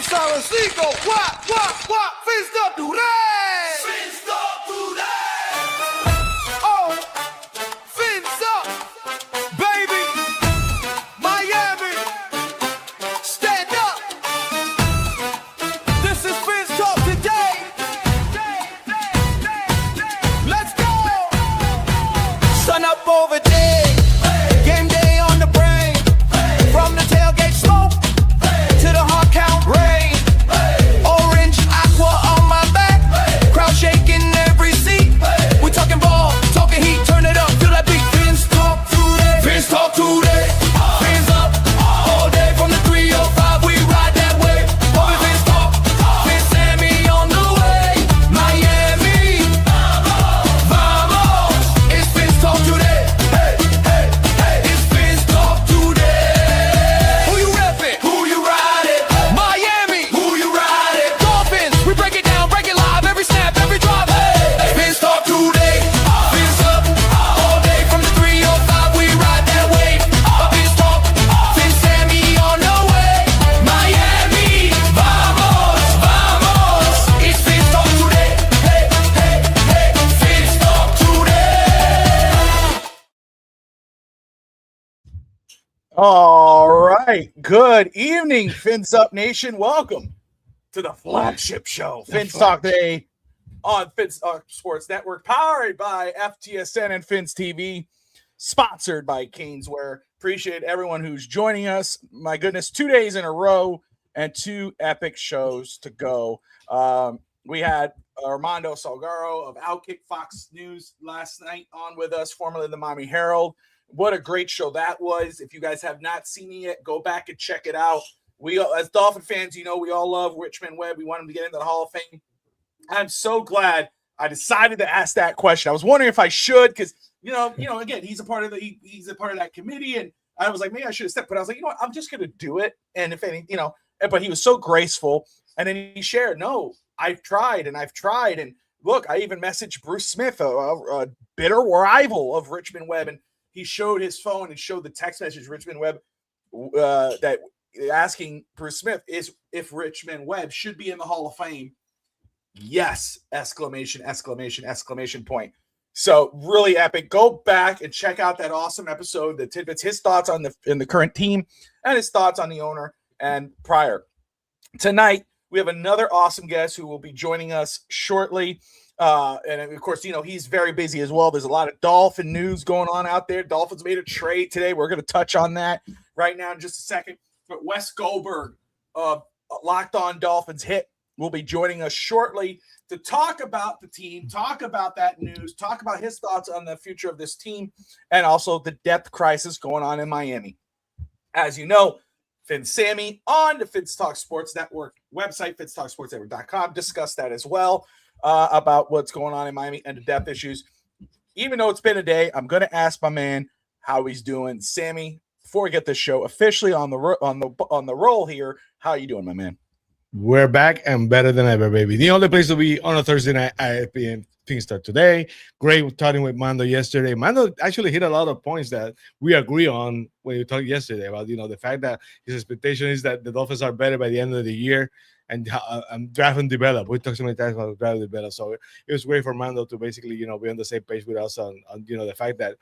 suavecito, guap, guap, guap, Fins up today. Fins up today. Oh, Fins up, baby. Miami, stand up. This is Fins Talk today. Let's go. Sun up over there. Game day on the brain. From the tailgate smoke to the hard count rain. Orange aqua on my back. Crowd shaking every seat. We talking ball, talking heat. Turn it up, feel that beat. Fins talk today. Fins talk today. Fins up all day from the 305. We ride that way. Bobby Fins talk. Fins Sammy on the way. Miami, vamos. It's Fins talk today. Hey, hey, hey. It's Fins talk today. Who you reppin'? Who you riding? Miami. Who you riding? Dolphins. We break it down, break it live. Every snap, every drive. Hey, Fins talk today. Fins up all day from the 305. We ride that wave. Fins talk. Fins Sammy on the way. Miami, vamos, vamos. It's Fins talk today. Hey, hey, hey. Fins talk today. All right. Good evening, Fins Up Nation. Welcome to the flagship show, Fins Talk Day on Fins Sports Network, powered by FTSN and Fins TV, sponsored by Caneswear. Appreciate everyone who's joining us. My goodness, 2 days in a row and two epic shows to go. We had Armando Salgaro of Outkick Fox News last night on with us, formerly the Miami Herald. What a great show that was. If you guys have not seen it yet, go back and check it out. We, as Dolphin fans, you know, we all love Richmond Webb. We want him to get into the Hall of Fame. I'm so glad I decided to ask that question. I was wondering if I should, because you know, again, he's a part of that committee, and I was like, maybe I should have stepped, but I was like, you know what, I'm just gonna do it. And if any, but he was so graceful, and then he shared, no, I've tried, and look, I even messaged Bruce Smith, a bitter rival of Richmond Webb, and he showed his phone and showed the text message Richmond Webb that asking Bruce Smith is if Richmond Webb should be in the Hall of Fame. Yes! Exclamation, exclamation, exclamation point. So really epic. Go back and check out that awesome episode, the tidbits, his thoughts on the current team and his thoughts on the owner and prior. Tonight, we have another awesome guest who will be joining us shortly. And of course, he's very busy as well. There's a lot of Dolphin news going on out there. Dolphins made a trade today. We're going to touch on that right now in just a second. But Wes Goldberg of Locked On Dolphins Hit will be joining us shortly to talk about the team, talk about that news, talk about his thoughts on the future of this team, and also the depth crisis going on in Miami. As you know, Fin Sammy on the Fins Talk Sports Network website, finstalksportsnetwork.com, discussed that as well. About what's going on in Miami and the depth issues. Even though it's been a day, I'm going to ask my man how he's doing. Sammy, before we get this show officially on the roll here, how are you doing, my man? We're back and better than ever, baby. The only place to be on a Thursday night at Things Start today. Great talking with Mando yesterday. Mando actually hit a lot of points that we agree on when you talked yesterday about, the fact that his expectation is that the Dolphins are better by the end of the year. And draft and develop. We talked so many times about draft and develop. So it was great for Mando to basically, be on the same page with us on the fact that,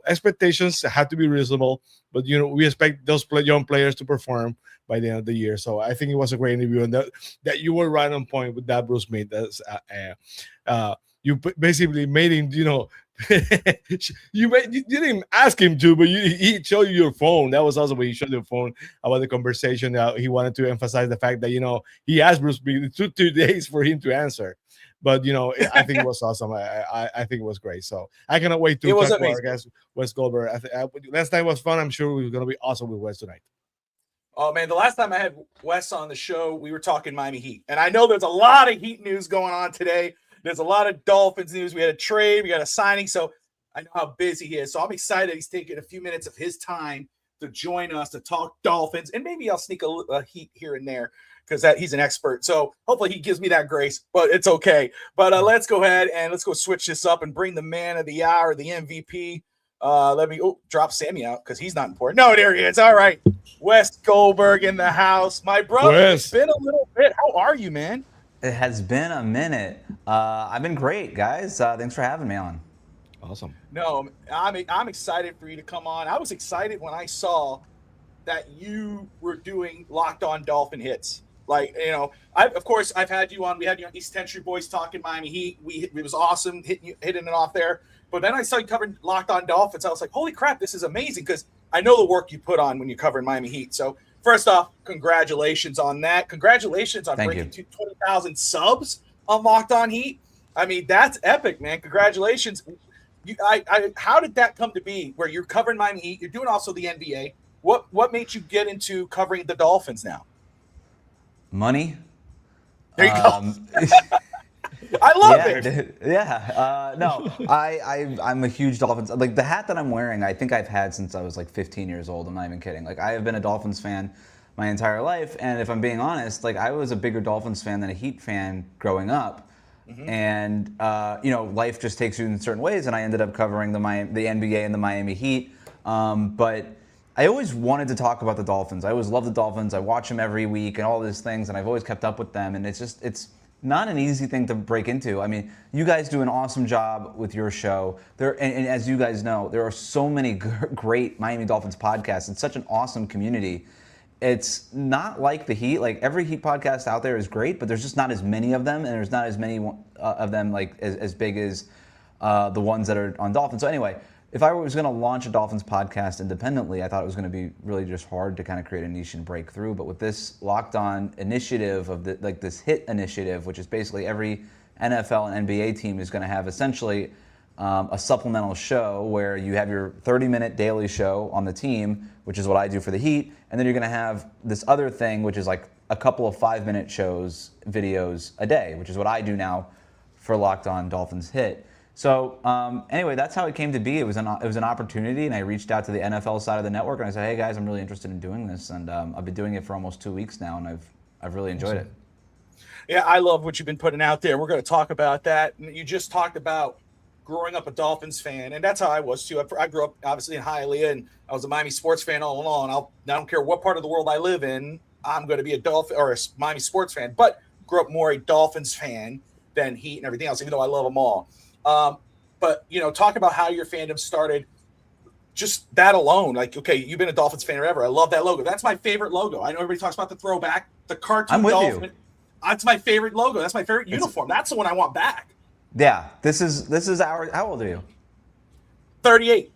expectations have to be reasonable, but, we expect those young players to perform by the end of the year. So I think it was a great interview, and that you were right on point with that Bruce Smith. You basically made him, you didn't ask him to, but he showed you your phone. That was also when he showed your phone about the conversation. That he wanted to emphasize the fact that, he asked Bruce Smith. It took 2 days for him to answer. But, I think it was awesome. I think it was great. So I cannot wait to talk to our guest, Wes Goldberg. Last night was fun. I'm sure it was going to be awesome with Wes tonight. Oh, man, the last time I had Wes on the show, we were talking Miami Heat. And I know there's a lot of Heat news going on today. There's a lot of Dolphins news. We had a trade. We got a signing. So I know how busy he is. So I'm excited he's taking a few minutes of his time to join us to talk Dolphins. And maybe I'll sneak a Heat here and there because he's an expert. So hopefully he gives me that grace, but it's okay. But let's go ahead and let's go switch this up and bring the man of the hour, the MVP, Let me drop Sammy out because he's not important. No, there he is. All right. Wes Goldberg in the house. My brother, it's been a little bit. How are you, man? It has been a minute. I've been great, guys. Thanks for having me on. Awesome. No, I'm excited for you to come on. I was excited when I saw that you were doing Locked On Dolphin Hits. Like, you know, I've had you on. We had you on East Century Boys talking Miami Heat. It was awesome hitting it off there. But then I saw you covering Locked On Dolphins. I was like, holy crap, this is amazing because I know the work you put on when you're covering Miami Heat. So first off, congratulations on that. Congratulations on breaking 20,000 subs on Locked On Heat. I mean, that's epic, man. Congratulations. How did that come to be where you're covering Miami Heat? You're doing also the NBA. What made you get into covering the Dolphins now? Money. There you go. I love it. Dude. Yeah. No, I'm a huge Dolphins. Like the hat that I'm wearing, I think I've had since I was like 15 years old. I'm not even kidding. Like I have been a Dolphins fan my entire life, and if I'm being honest, like I was a bigger Dolphins fan than a Heat fan growing up. Mm-hmm. And you know, life just takes you in certain ways, and I ended up covering the NBA and the Miami Heat. But I always wanted to talk about the Dolphins. I always love the Dolphins. I watch them every week and all these things, and I've always kept up with them. And it's not an easy thing to break into. I mean, you guys do an awesome job with your show. And as you guys know, there are so many great Miami Dolphins podcasts. It's such an awesome community. It's not like the Heat. Like every Heat podcast out there is great, but there's just not as many of them, and there's not as many of them like as big as the ones that are on Dolphins. So anyway, if I was going to launch a Dolphins podcast independently, I thought it was going to be really just hard to kind of create a niche and break through. But with this Locked On initiative of this Hit initiative, which is basically every NFL and NBA team is going to have essentially a supplemental show where you have your 30-minute daily show on the team, which is what I do for the Heat, and then you're going to have this other thing, which is like a couple of 5-minute videos a day, which is what I do now for Locked On Dolphins Hit. So anyway, that's how it came to be. It was an opportunity, and I reached out to the NFL side of the network, and I said, "Hey guys, I'm really interested in doing this," and I've been doing it for almost 2 weeks now, and I've really enjoyed it. Yeah, I love what you've been putting out there. We're going to talk about that. You just talked about growing up a Dolphins fan, and that's how I was too. I grew up obviously in Hialeah, and I was a Miami sports fan all along. I don't care what part of the world I live in, I'm going to be a Dolphin or a Miami sports fan, but grew up more a Dolphins fan than Heat and everything else, even though I love them all. But, you know, talk about how your fandom started, just that alone. Like, okay, you've been a Dolphins fan forever. I love that logo. That's my favorite logo. I know everybody talks about the throwback, the cartoon Dolphin. That's my favorite logo. That's my favorite uniform. That's the one I want back. Yeah, this is our. How old are you? 38.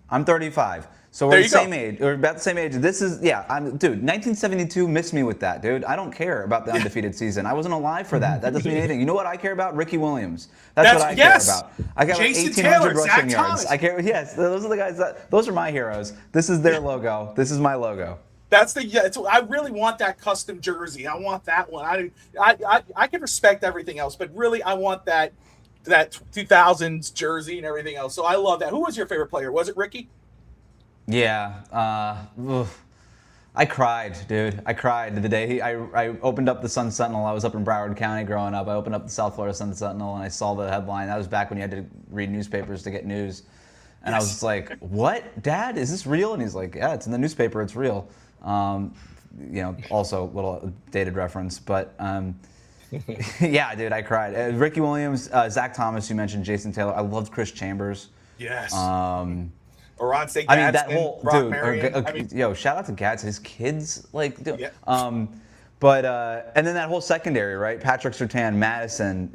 I'm 35. So we're the same age, or about the same age. This is, dude, 1972 missed me with that, dude. I don't care about the undefeated season. I wasn't alive for that. That doesn't mean anything. You know what I care about? Ricky Williams. That's what I care about. I got like 1,800 rushing yards. I care. Yes, those are the guys those are my heroes. This is their logo. This is my logo. I really want that custom jersey. I want that one. I can respect everything else, but really I want that 2000s jersey and everything else. So I love that. Who was your favorite player? Was it Ricky? Yeah, I cried, dude. I cried the day I opened up the Sun Sentinel. I was up in Broward County growing up. I opened up the South Florida Sun Sentinel, and I saw the headline. That was back when you had to read newspapers to get news. And I was just like, what, Dad? Is this real? And he's like, yeah, it's in the newspaper. It's real. You know, also a little dated reference. But, yeah, dude, I cried. Ricky Williams, Zach Thomas, you mentioned, Jason Taylor. I loved Chris Chambers. Yes. Oron State Gadsden, that whole dude. Shout out to Gads, his kids, like, dude. Yeah. But and then that whole secondary, right? Patrick Surtain, Madison,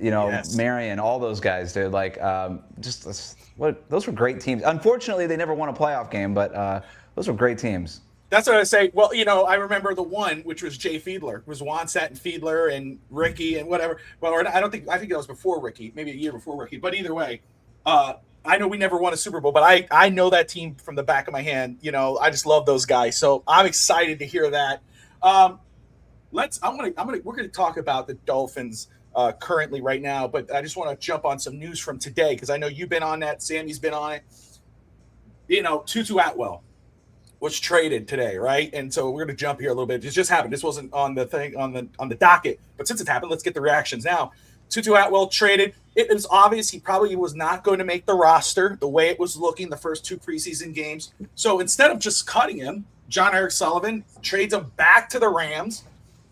Marion, all those guys, dude. Like, those were great teams. Unfortunately, they never won a playoff game, but those were great teams. That's what I say. Well, I remember the one, which was Jay Fiedler. It was Wannstedt and Fiedler and Ricky and whatever. Well, I think that was before Ricky, maybe a year before Ricky. But either way, I know we never won a Super Bowl, but I know that team from the back of my hand. I just love those guys. So I'm excited to hear that. We're going to talk about the Dolphins currently right now, but I just want to jump on some news from today because I know you've been on that. Sammy's been on it. Tutu Atwell was traded today, right? And so we're going to jump here a little bit. It just happened. This wasn't on the thing on the docket, but since it happened, let's get the reactions now. Tutu Atwell traded. It was obvious he probably was not going to make the roster the way it was looking the first 2 preseason games. So instead of just cutting him, John Eric Sullivan trades him back to the Rams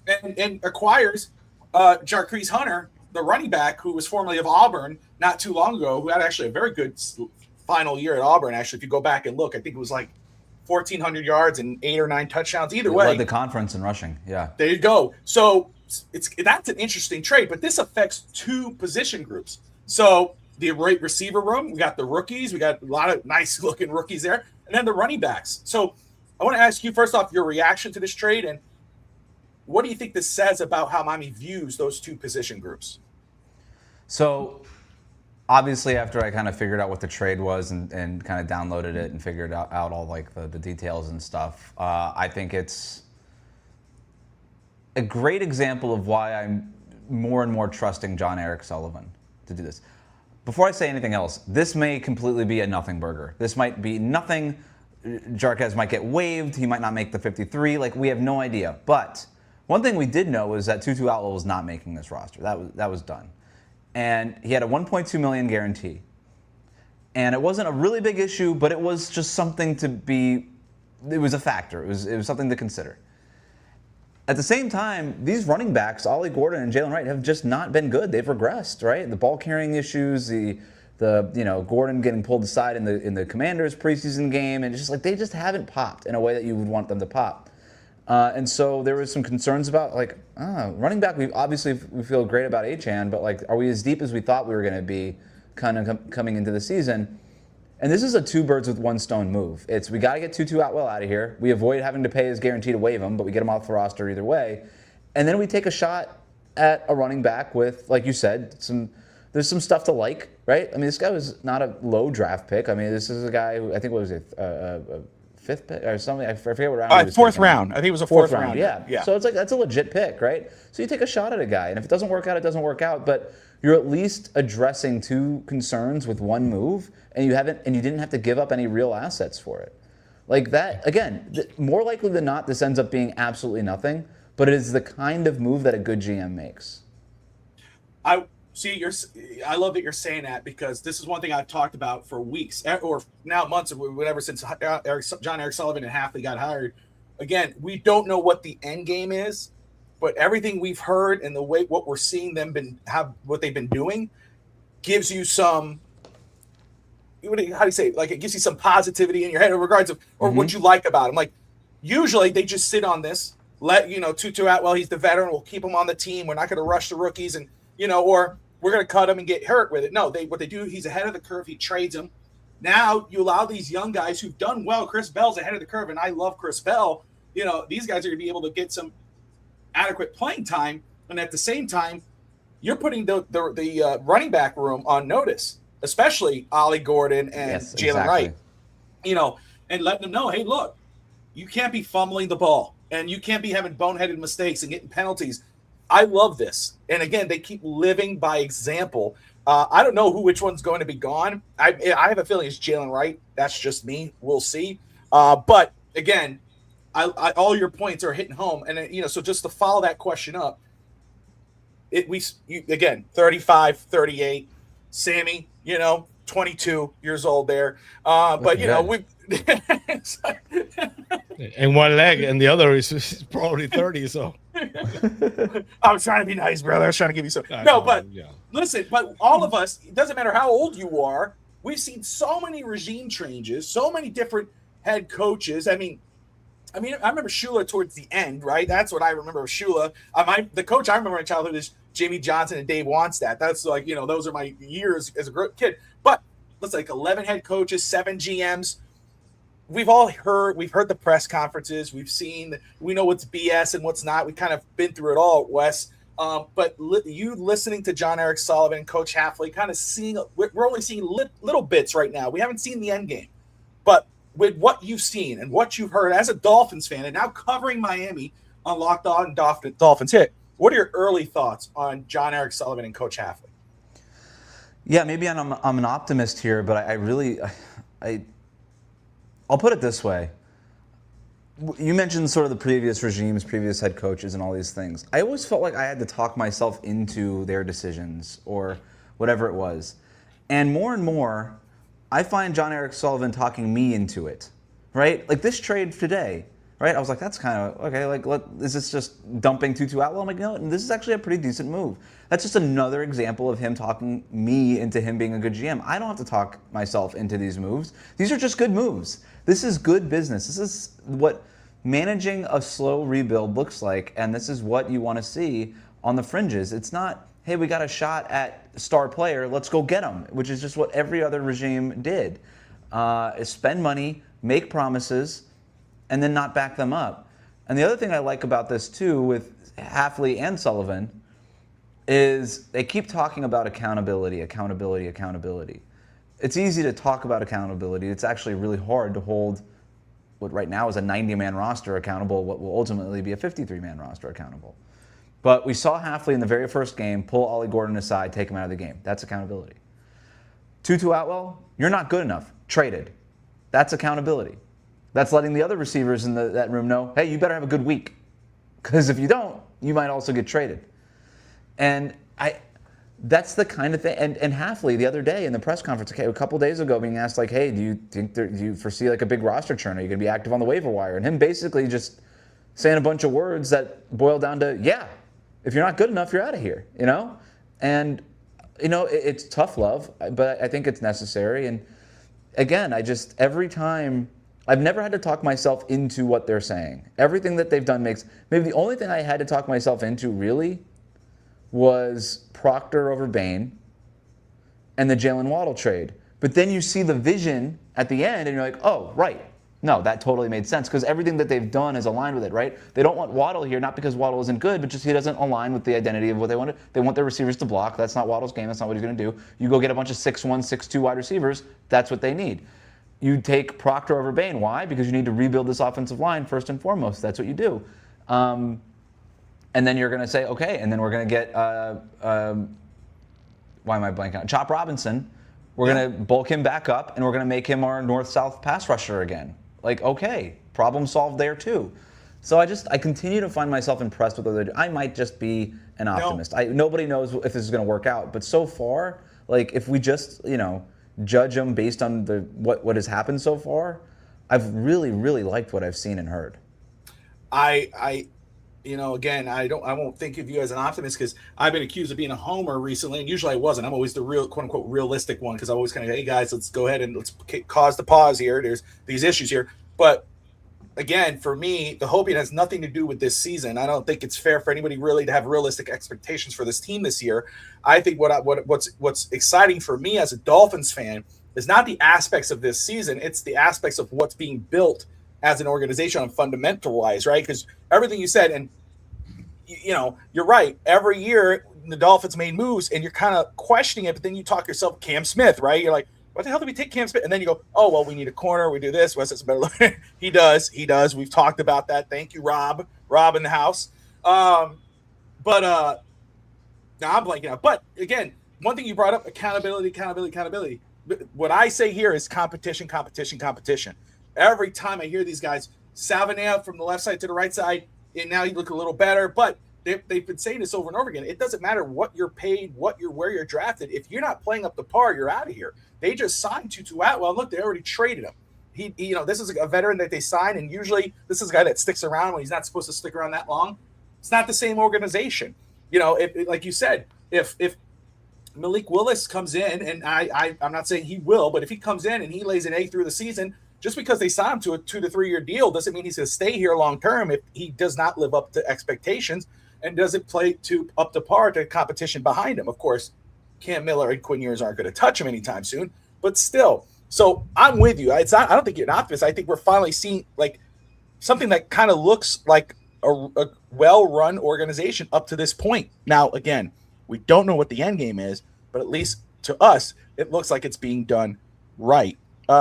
and acquires Jarquez Hunter, the running back who was formerly of Auburn not too long ago, who had actually a very good final year at Auburn. Actually, if you go back and look, I think it was like 1,400 yards and 8 or 9 touchdowns. Either way, led the conference in rushing. Yeah, there you go. So that's an interesting trade, but this affects 2 position groups. So the receiver room, we got the rookies, we got a lot of nice looking rookies there, and then the running backs. So I want to ask you first off your reaction to this trade, and what do you think this says about how Miami views those 2 position groups? So obviously, after I kind of figured out what the trade was and kind of downloaded it and figured out all like the details and stuff, I think it's a great example of why I'm more and more trusting John Eric Sullivan to do this. Before I say anything else, this may completely be a nothing burger. This might be nothing. Jarquez might get waived. He might not make the 53. Like, we have no idea. But one thing we did know is that Tutu Atwell was not making this roster. That was done. And he had a $1.2 million guarantee. And it wasn't a really big issue, but it was just something to be, it was a factor. It was something to consider. At the same time, these running backs, Ollie Gordon and Jalen Wright, have just not been good. They've regressed, right? The ball carrying issues, the Gordon getting pulled aside in the Commanders preseason game, and it's just like they just haven't popped in a way that you would want them to pop. And so there was some concerns about running back. We feel great about Achane, but like, are we as deep as we thought we were going to be kind of coming into the season? And this is a 2 birds with 1 stone move. We got to get Tutu Atwell out of here. We avoid having to pay his guarantee to waive him, but we get him off the roster either way. And then we take a shot at a running back with, like you said, there's some stuff to like, right? I mean, this guy was not a low draft pick. I mean, this is a guy who I think was a 5th pick or something. I forget what round. He was 4th taken. round. I think it was a 4th round. Yeah. So it's like, that's a legit pick, right? So you take a shot at a guy, and if it doesn't work out, it doesn't work out. But you're at least addressing 2 concerns with 1 move, and you didn't have to give up any real assets for it. Like that, again, more likely than not, this ends up being absolutely nothing, but it is the kind of move that a good GM makes. I love that you're saying that, because this is one thing I've talked about for weeks or now months or whatever since John Eric Sullivan and Hafley got hired. Again, we don't know what the end game is, but everything we've heard and the way what we're seeing them what they've been doing gives you some, how do you say it? Like, it gives you some positivity in your head in regards of what you like about them. Like, usually they just sit on this, Tutu Atwell, he's the veteran, we'll keep him on the team, we're not going to rush the rookies, and or we're going to cut him and get hurt with it. No, what they do, he's ahead of the curve, he trades him. Now you allow these young guys who've done well. Chris Bell's ahead of the curve, and I love Chris Bell. These guys are going to be able to get some adequate playing time, and at the same time, you're putting the running back room on notice, especially Ollie Gordon and Jalen Wright. And letting them know, hey, look, you can't be fumbling the ball, and you can't be having boneheaded mistakes and getting penalties. I love this, and again, they keep living by example. I don't know which one's going to be gone. I have a feeling it's Jalen Wright. That's just me. We'll see. But again, all your points are hitting home, and so just to follow that question up, again, 35, 38, Sammy, 22 years old there. But we. And one leg, and the other is probably 30. So I was trying to be nice, brother. I was trying to give you some. Listen, but all of us, it doesn't matter how old you are, we've seen so many regime changes, so many different head coaches. I mean, I remember Shula towards the end, right? That's what I remember of Shula. The coach I remember in childhood is Jamie Johnson and Dave Wannstedt. That's like, those are my years as a kid. But let's 11 head coaches, 7 GMs. We've heard the press conferences. We know what's BS and what's not. We've kind of been through it all, Wes. But you listening to John Eric Sullivan and Coach Hafley, kind of we're only seeing little bits right now. We haven't seen the end game. But with what you've seen and what you've heard as a Dolphins fan and now covering Miami on Locked On and Dolphins Hit, what are your early thoughts on John Eric Sullivan and Coach Hafley? Yeah, maybe I'm an optimist here, but I'll put it this way. You mentioned sort of the previous regimes, previous head coaches, and all these things. I always felt like I had to talk myself into their decisions or whatever it was. And more, I find John Eric Sullivan talking me into it, right? Like this trade today, right? I was like, that's kind of, okay, like, is this just dumping Tutu Atwell? I'm like, no, this is actually a pretty decent move. That's just another example of him talking me into him being a good GM. I don't have to talk myself into these moves. These are just good moves. This is good business. This is what managing a slow rebuild looks like, and this is what you want to see on the fringes. It's not, hey, we got a shot at star player, let's go get him, which is just what every other regime did. Is spend money, make promises, and then not back them up. And the other thing I like about this too with Hafley and Sullivan is they keep talking about accountability. It's easy to talk about accountability. It's actually really hard to hold what right now is a 90-man roster accountable, what will ultimately be a 53-man roster accountable. But we saw Hafley in the very first game pull Ollie Gordon aside, take him out of the game. That's accountability. Tutu Atwell, you're not good enough. Traded. That's accountability. That's letting the other receivers in that room know, hey, you better have a good week. Because if you don't, you might also get traded. And that's the kind of thing. And Hafley the other day in the press conference, okay, a couple days ago, being asked like, hey, do you foresee like a big roster churn? Are you going to be active on the waiver wire? And him basically just saying a bunch of words that boil down to, yeah, if you're not good enough, you're out of here, you know? And, you know, it's tough love, but I think it's necessary. And again, every time, I've never had to talk myself into what they're saying. Everything that they've done maybe the only thing I had to talk myself into really was Proctor over Bain and the Jalen Waddle trade. But then you see the vision at the end and you're like, oh, right. No, that totally made sense because everything that they've done is aligned with it, right? They don't want Waddle here, not because Waddle isn't good, but just he doesn't align with the identity of what they wanted. They want their receivers to block. That's not Waddle's game. That's not what he's going to do. You go get a bunch of 6'1", 6'2" wide receivers. That's what they need. You take Proctor over Bain. Why? Because you need to rebuild this offensive line first and foremost. That's what you do. And then you're going to say, okay, and then we're going to get, why am I blanking out? Chop Robinson. We're going to bulk him back up, and we're going to make him our north-south pass rusher again. Like, okay, problem solved there too. So I continue to find myself impressed with what they're doing. I might just be an optimist. Nobody knows if this is going to work out. But so far, like if we just, judge them based on what has happened so far, I've really, really liked what I've seen and heard. Again, I won't think of you as an optimist because I've been accused of being a homer recently, and usually I wasn't. I'm always the real, quote unquote, realistic one because I always kind of, hey guys, let's go ahead and let's cause the pause here. There's these issues here, but again, for me, the hoping has nothing to do with this season. I don't think it's fair for anybody really to have realistic expectations for this team this year. I think what's exciting for me as a Dolphins fan is not the aspects of this season; it's the aspects of what's being built as an organization on fundamental wise, right? Because everything you said, and you're right. Every year the Dolphins made moves, and you're kind of questioning it. But then you talk yourself, Cam Smith, right? You're like, what the hell did we take Cam Smith? And then you go, oh well, we need a corner. We do this. Wes is better look. He does. We've talked about that. Thank you, Rob. Rob in the house. Now I'm blanking out. But again, one thing you brought up: accountability. What I say here is competition. Every time I hear these guys salving out from the left side to the right side, and now you look a little better. But they've been saying this over and over again. It doesn't matter what you're paid, where you're drafted. If you're not playing up to par, you're out of here. They just signed Tutu Atwell. Look, they already traded him. This is a veteran that they signed, and usually this is a guy that sticks around when he's not supposed to stick around that long. It's not the same organization. If like you said, if Malik Willis comes in, and I'm not saying he will, but if he comes in and he lays an egg through the season, just because they signed him to a 2 to 3 year deal doesn't mean he's going to stay here long term if he does not live up to expectations and doesn't play up to par to competition behind him. Of course, Cam Miller and Quinn Ewers aren't going to touch him anytime soon, but still. So I'm with you. I don't think you're an optimist. I think we're finally seeing like something that kind of looks like a well-run organization up to this point. Now, again, we don't know what the end game is, but at least to us, it looks like it's being done right.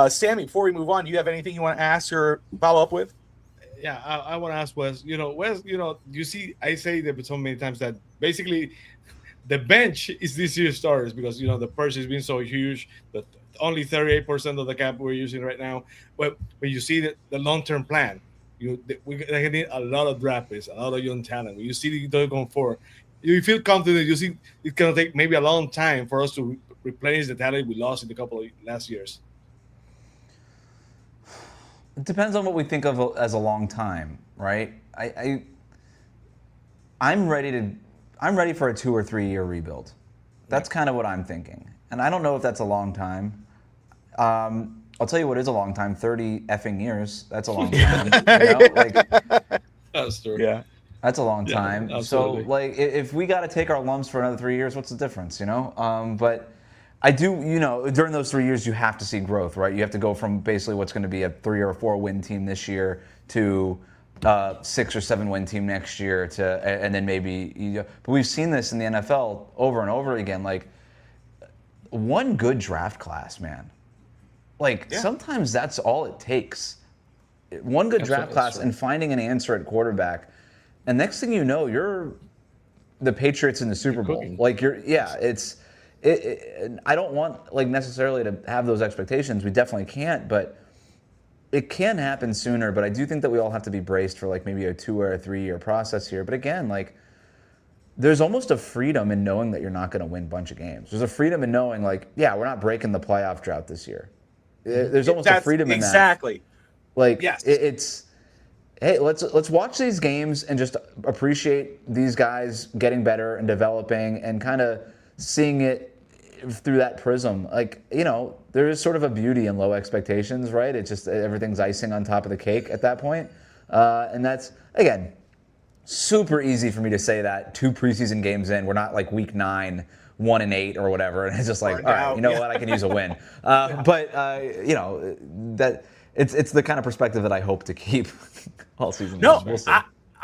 Sammy, before we move on, do you have anything you want to ask or follow up with? Yeah, I want to ask Wes. Wes, you see, I say that so many times that basically the bench is this year's starters because, the purse has been so huge that only 38% of the cap we're using right now. But when you see the long-term plan, They need a lot of draft picks, a lot of young talent. When you see they're going for, you feel confident. You see it's gonna take maybe a long time for us to replenish the talent we lost in a couple of last years. It depends on what we think of as a long time, right? I'm ready for a 2 or 3 year rebuild. That's kind of what I'm thinking, and I don't know if that's a long time. I'll tell you what is a long time: 30 effing years. That's a long time. That's true. Yeah. That's a long time. So, absolutely. if we got to take our lumps for another 3 years, what's the difference, But I do, during those 3 years, you have to see growth, right? You have to go from basically what's going to be a 3 or 4 win team this year to 6 or 7 win team next year and then maybe. But we've seen this in the NFL over and over again. Like, one good draft class, man. Sometimes that's all it takes. One good draft class and finding an answer at quarterback. And next thing you know, you're the Patriots in the Super Bowl. I don't want necessarily to have those expectations. We definitely can't, but it can happen sooner. But I do think that we all have to be braced for maybe a 2 or a 3 year process here. But again, there's almost a freedom in knowing that you're not going to win a bunch of games. There's a freedom in knowing we're not breaking the playoff drought this year. There's almost a freedom in that. Exactly. Yes. It's hey, let's watch these games and just appreciate these guys getting better and developing and kind of seeing it through that prism. There is sort of a beauty in low expectations, right? It's just everything's icing on top of the cake at that point. And that's, again, super easy for me to say that 2 preseason games in. We're not week 9, 1-8 or whatever, and it's just all right, what, I can use a win. That it's the kind of perspective that I hope to keep all season. No, we'll see.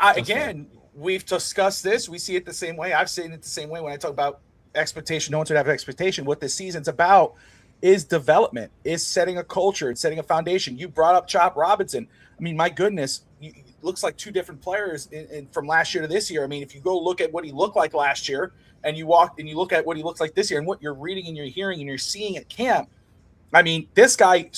Again, we've discussed this. We see it the same way. I've seen it the same way when I talk about expectation. No one should have expectation. What this season's about is development, is setting a culture, it's setting a foundation. You brought up Chop Robinson. I mean, my goodness, looks like 2 different players from last year to this year. I mean, if you go look at what he looked like last year, and you look at what he looks like this year, and what you're reading and you're hearing and you're seeing at camp. I mean, this guy,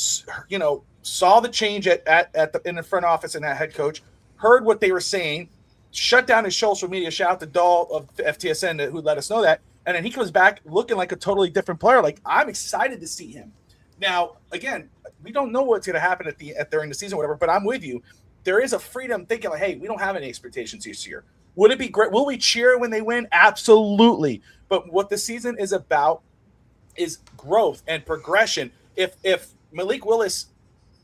saw the change in the front office and that head coach, heard what they were saying, shut down his social media. Shout out to Dahl of FTSN who let us know that, and then he comes back looking like a totally different player. I'm excited to see him. Now, again, we don't know what's going to happen during the season, whatever. But I'm with you. There is a freedom thinking hey, we don't have any expectations this year. Would it be great? Will we cheer when they win? Absolutely. But what the season is about is growth and progression. If Malik Willis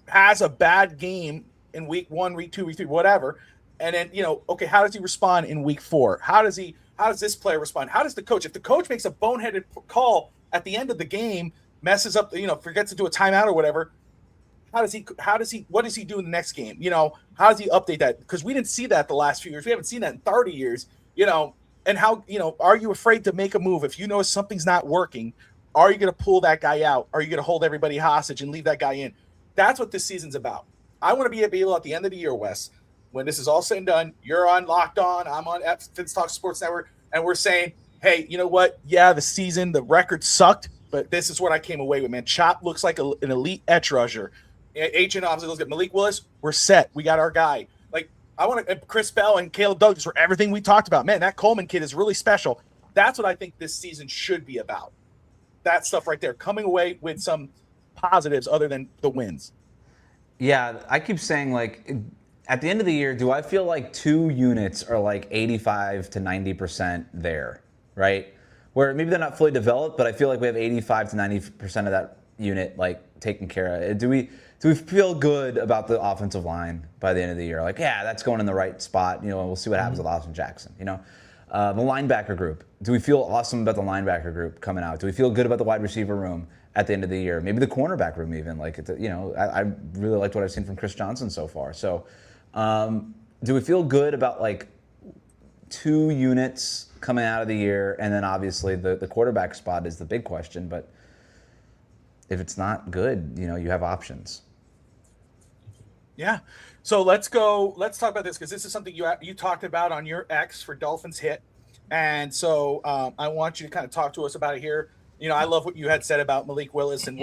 has a bad game in week 1, week 2, week 3, whatever, and then okay, how does he respond in week 4? How does this player respond? How does the coach? If the coach makes a boneheaded call at the end of the game, messes up, forgets to do a timeout or whatever, what does he do in the next game? How does he update that? Because we didn't see that the last few years. We haven't seen that in 30 years, and how, are you afraid to make a move? If something's not working, are you going to pull that guy out? Are you going to hold everybody hostage and leave that guy in? That's what this season's about. I want to be able at the end of the year, Wes, when this is all said and done, you're on Locked On, I'm on FTN Talk Sports Network, and we're saying, hey, you know what? Yeah, the record sucked, but this is what I came away with, man. Chop looks like an elite edge rusher. Agent obviously looks at Malik Willis. We're set. We got our guy. I want to Chris Bell and Caleb Douglas for everything we talked about. Man, that Coleman kid is really special. That's what I think this season should be about. That stuff right there, coming away with some positives other than the wins. Yeah, I keep saying at the end of the year, do I feel like 2 units are 85 to 90% there, right? Where maybe they're not fully developed, but I feel like we have 85 to 90% of that unit taken care of. Do we feel good about the offensive line by the end of the year? That's going in the right spot. We'll see what happens with Austin Jackson. The linebacker group. Do we feel awesome about the linebacker group coming out? Do we feel good about the wide receiver room at the end of the year? Maybe the cornerback room even. I really liked what I've seen from Chris Johnson so far. So, do we feel good about 2 units coming out of the year? And then obviously the quarterback spot is the big question. But if it's not good, you have options. Yeah. So let's talk about this, because this is something you talked about on your X for Dolphins Hit. And so I want you to kind of talk to us about it here. I love what you had said about Malik Willis and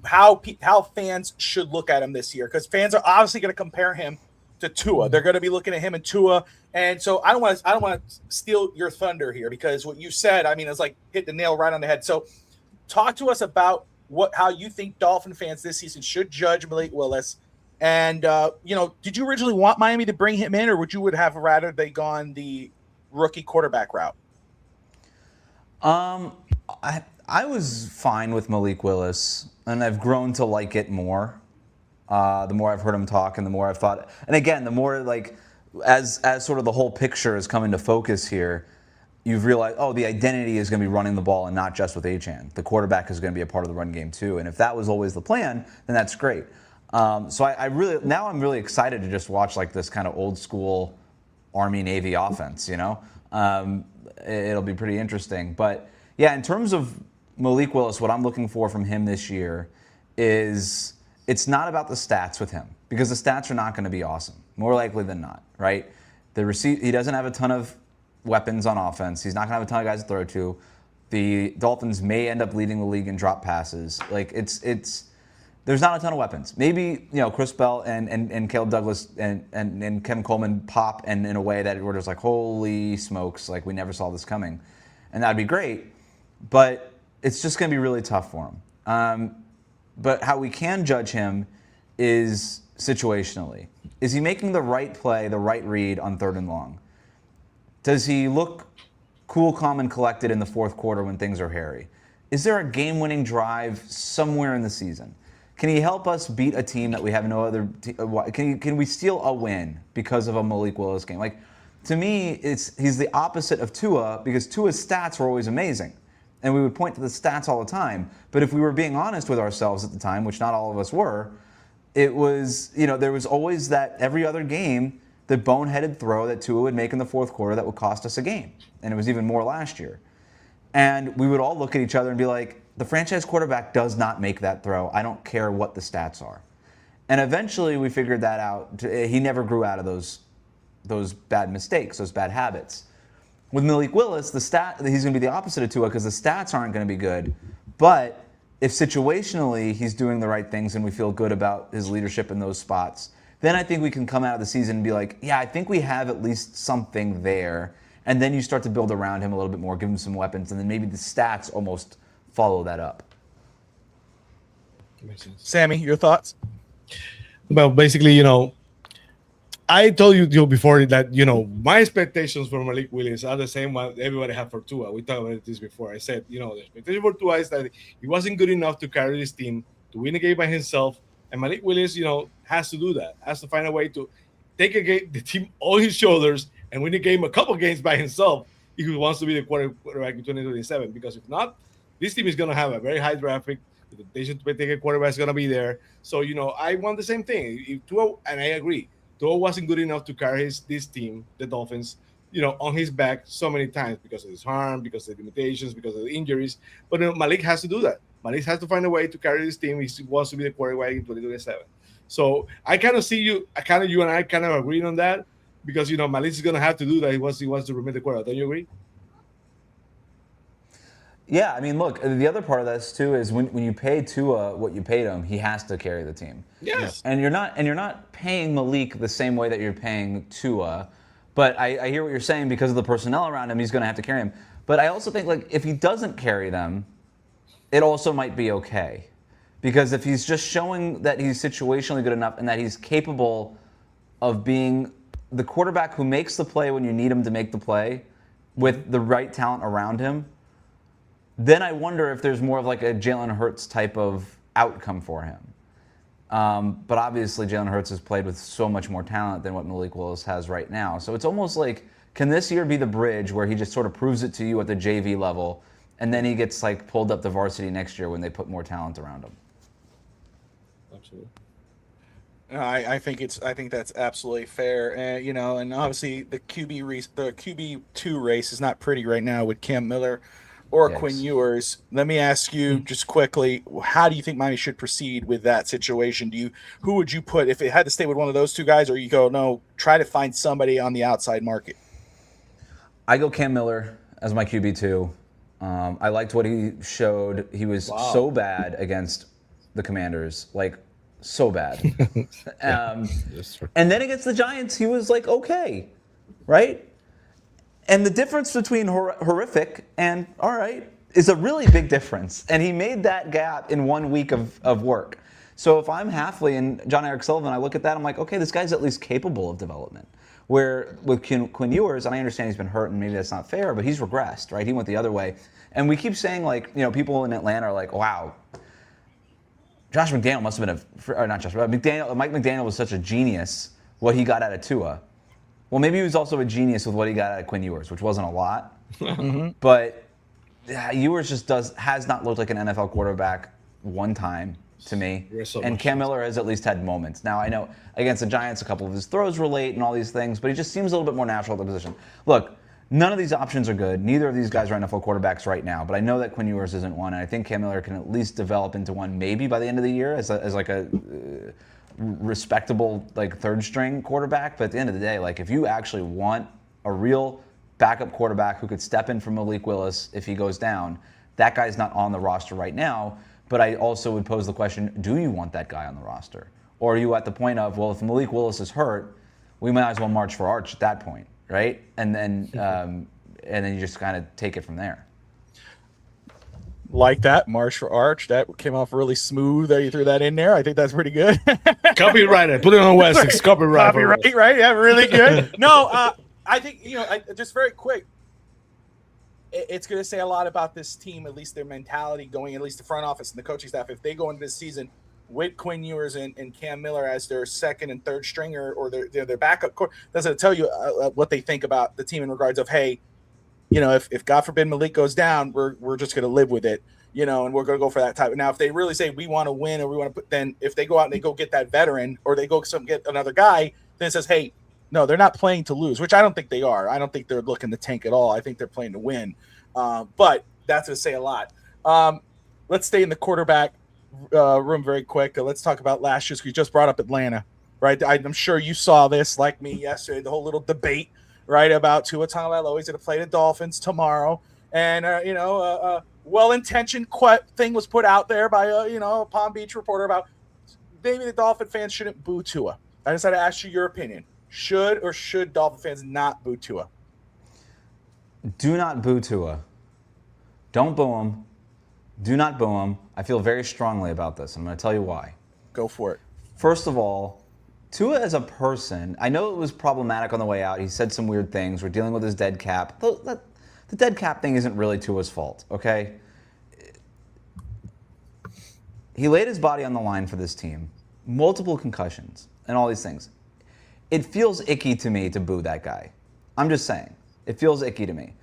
how fans should look at him this year, because fans are obviously going to compare him to Tua. They're going to be looking at him and Tua. And so I don't want to steal your thunder here, because what you said, I mean, it's like hit the nail right on the head. So talk to us about how you think Dolphin fans this season should judge Malik Willis. And, did you originally want Miami to bring him in, or would have rather they gone the rookie quarterback route? I was fine with Malik Willis, and I've grown to like it more. The more I've heard him talk, and the more I've thought, and again, the more like as sort of the whole picture is coming to focus here, you've realized, the identity is going to be running the ball and not just with Achane. The quarterback is going to be a part of the run game too, and if that was always the plan, then that's great. So I'm really excited to just watch like this kind of old school Army Navy offense. It'll be pretty interesting. But yeah, in terms of Malik Willis, what I'm looking for from him this year is it's not about the stats with him, because the stats are not going to be awesome, more likely than not, right? He doesn't have a ton of weapons on offense. He's not going to have a ton of guys to throw to. The Dolphins may end up leading the league in drop passes. Like there's not a ton of weapons. Maybe Chris Bell and Caleb Douglas and Kevin Coleman pop and in a way that we're just like, holy smokes, like we never saw this coming, and that'd be great. But it's just going to be really tough for him. But how we can judge him is situationally. Is he making the right play, the right read on 3rd and long? Does he look cool, calm, and collected in the fourth quarter when things are hairy? Is there a game-winning drive somewhere in the season? Can he help us beat a team that we have no other? Can we steal a win because of a Malik Willis game? Like, to me, he's the opposite of Tua, because Tua's stats were always amazing, and we would point to the stats all the time. But if we were being honest with ourselves at the time, which not all of us were, it was, there was always that every other game, the boneheaded throw that Tua would make in the fourth quarter that would cost us a game. And it was even more last year. And we would all look at each other and be like, the franchise quarterback does not make that throw. I don't care what the stats are. And eventually we figured that out. He never grew out of those bad mistakes, those bad habits. With Malik Willis, he's going to be the opposite of Tua, because the stats aren't going to be good. But if situationally he's doing the right things and we feel good about his leadership in those spots, then I think we can come out of the season and be like, yeah, I think we have at least something there. And then you start to build around him a little bit more, give him some weapons, and then maybe the stats almost follow that up. Sammy, your thoughts? Well, basically, I told you before that, my expectations for Malik Willis are the same one everybody had for Tua. We talked about this before. I said, the expectation for Tua is that he wasn't good enough to carry this team, to win a game by himself. And Malik Willis, has to do that, has to find a way to take the team on his shoulders and win a game, a couple games by himself, if he wants to be the quarterback in 2027. Because if not, this team is going to have a very high draft pick. The temptation to take a quarterback is going to be there. So, I want the same thing. If Tua, and I agree, Tua wasn't good enough to carry this team, the Dolphins, on his back so many times because of his harm, because of the limitations, because of the injuries. But Malik has to do that. Malik has to find a way to carry this team. He wants to be the quarterback in 2027. So I kind of see you and I kind of agreeing on that, because Malik is going to have to do that. He wants to remain the quarterback. Don't you agree? Yeah, I mean, look, the other part of this too is when you pay Tua what you paid him, he has to carry the team. Yes. And you're not paying Malik the same way that you're paying Tua, but I hear what you're saying, because of the personnel around him, he's going to have to carry him. But I also think, like, if he doesn't carry them, it also might be okay, because if he's just showing that he's situationally good enough and that he's capable of being the quarterback who makes the play when you need him to make the play with the right talent around him, then I wonder if there's more of like a Jalen Hurts type of outcome for him. But obviously Jalen Hurts has played with so much more talent than what Malik Willis has right now. So it's almost like, can this year be the bridge where he just sort of proves it to you at the JV level, and then he gets like pulled up to varsity next year when they put more talent around him? Absolutely. I think that's absolutely fair. And obviously the QB2 race is not pretty right now with Cam Miller or Yes. Quinn Ewers. Let me ask you just quickly, how do you think Miami should proceed with that situation? Who would you put if it had to stay with one of those two guys, or you go, no, try to find somebody on the outside market? I go Cam Miller as my QB2. I liked what he showed. He was so bad against the Commanders, like So bad. That's true. And then against the Giants, he was like, okay, right? And the difference between horrific and all right is a really big difference. And he made that gap in 1 week of work. So if I'm Halfley and John Eric Sullivan, I look at that, I'm like, okay, this guy's at least capable of development. Where with Quinn Ewers, and I understand he's been hurt and maybe that's not fair, but he's regressed, right? He went the other way. And we keep saying, like, you know, people in Atlanta are like, wow, Josh McDaniel must have been or not Josh, but Mike McDaniel was such a genius, what he got out of Tua. Well, maybe he was also a genius with what he got out of Quinn Ewers, which wasn't a lot. But Ewers just has not looked like an NFL quarterback one time to me. And Cam Miller has at least had moments. Now, I know against the Giants, a couple of his throws were late and all these things, but he just seems a little bit more natural at the position. Look, none of these options are good. Neither of these guys are NFL quarterbacks right now, but I know that Quinn Ewers isn't one, and I think Cam Miller can at least develop into one maybe by the end of the year as like a respectable like third string quarterback. But at the end of the day, like if you actually want a real backup quarterback who could step in for Malik Willis if he goes down, that guy's not on the roster right now. But I also would pose the question, do you want that guy on the roster? Or are you at the point of, well, if Malik Willis is hurt, we might as well march for Arch at that point, right? And then you just kind of take it from there. Like that, March for Arch. That came off really smooth. That you threw that in there. I think that's pretty good. Copyrighted. Put it on Wessex. Copyright. Copyright, right? Yeah, really good. No, I think, just very quick, it's going to say a lot about this team, at least their mentality going, at least the front office and the coaching staff. If they go into this season with Quinn Ewers and Cam Miller as their second and third stringer or their backup core, that's going to tell you what they think about the team in regards of, hey, if God forbid Malik goes down, we're just going to live with it, and we're going to go for that type. Now, if they really say we want to win or we want to put, then if they go out and they go get that veteran or they go get another guy, then it says, hey, no, they're not playing to lose, which I don't think they are. I don't think they're looking to tank at all. I think they're playing to win. But that's going to say a lot. Let's stay in the quarterback room very quick. Let's talk about last year. We just brought up Atlanta, right? I'm sure you saw this like me yesterday, the whole little debate, right, about Tua Tagovailoa. He's going to play the Dolphins tomorrow. And, well-intentioned thing was put out there by a Palm Beach reporter about maybe the Dolphin fans shouldn't boo Tua. I just had to ask you your opinion. Should Dolphin fans not boo Tua? Do not boo Tua. Don't boo him. Do not boo him. I feel very strongly about this. I'm going to tell you why. Go for it. First of all, Tua as a person, I know it was problematic on the way out. He said some weird things. We're dealing with his dead cap. The dead cap thing isn't really Tua's fault, okay? He laid his body on the line for this team. Multiple concussions and all these things. It feels icky to me to boo that guy. I'm just saying. It feels icky to me.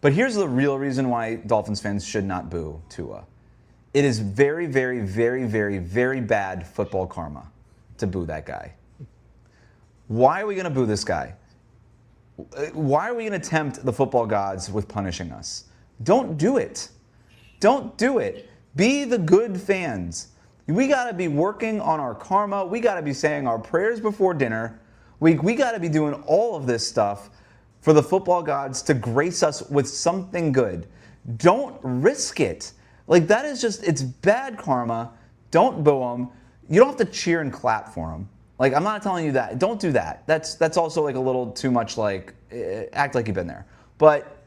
But here's the real reason why Dolphins fans should not boo Tua. It is very, very, very, very, very bad football karma to boo that guy. Why are we going to boo this guy? Why are we going to tempt the football gods with punishing us? Don't do it. Don't do it. Be the good fans. We got to be working on our karma. We got to be saying our prayers before dinner. We got to be doing all of this stuff for the football gods to grace us with something good. Don't risk it. Like, that is just, it's bad karma. Don't boo him. You don't have to cheer and clap for him. Like, I'm not telling you that. Don't do that. That's also like a little too much like, act like you've been there. But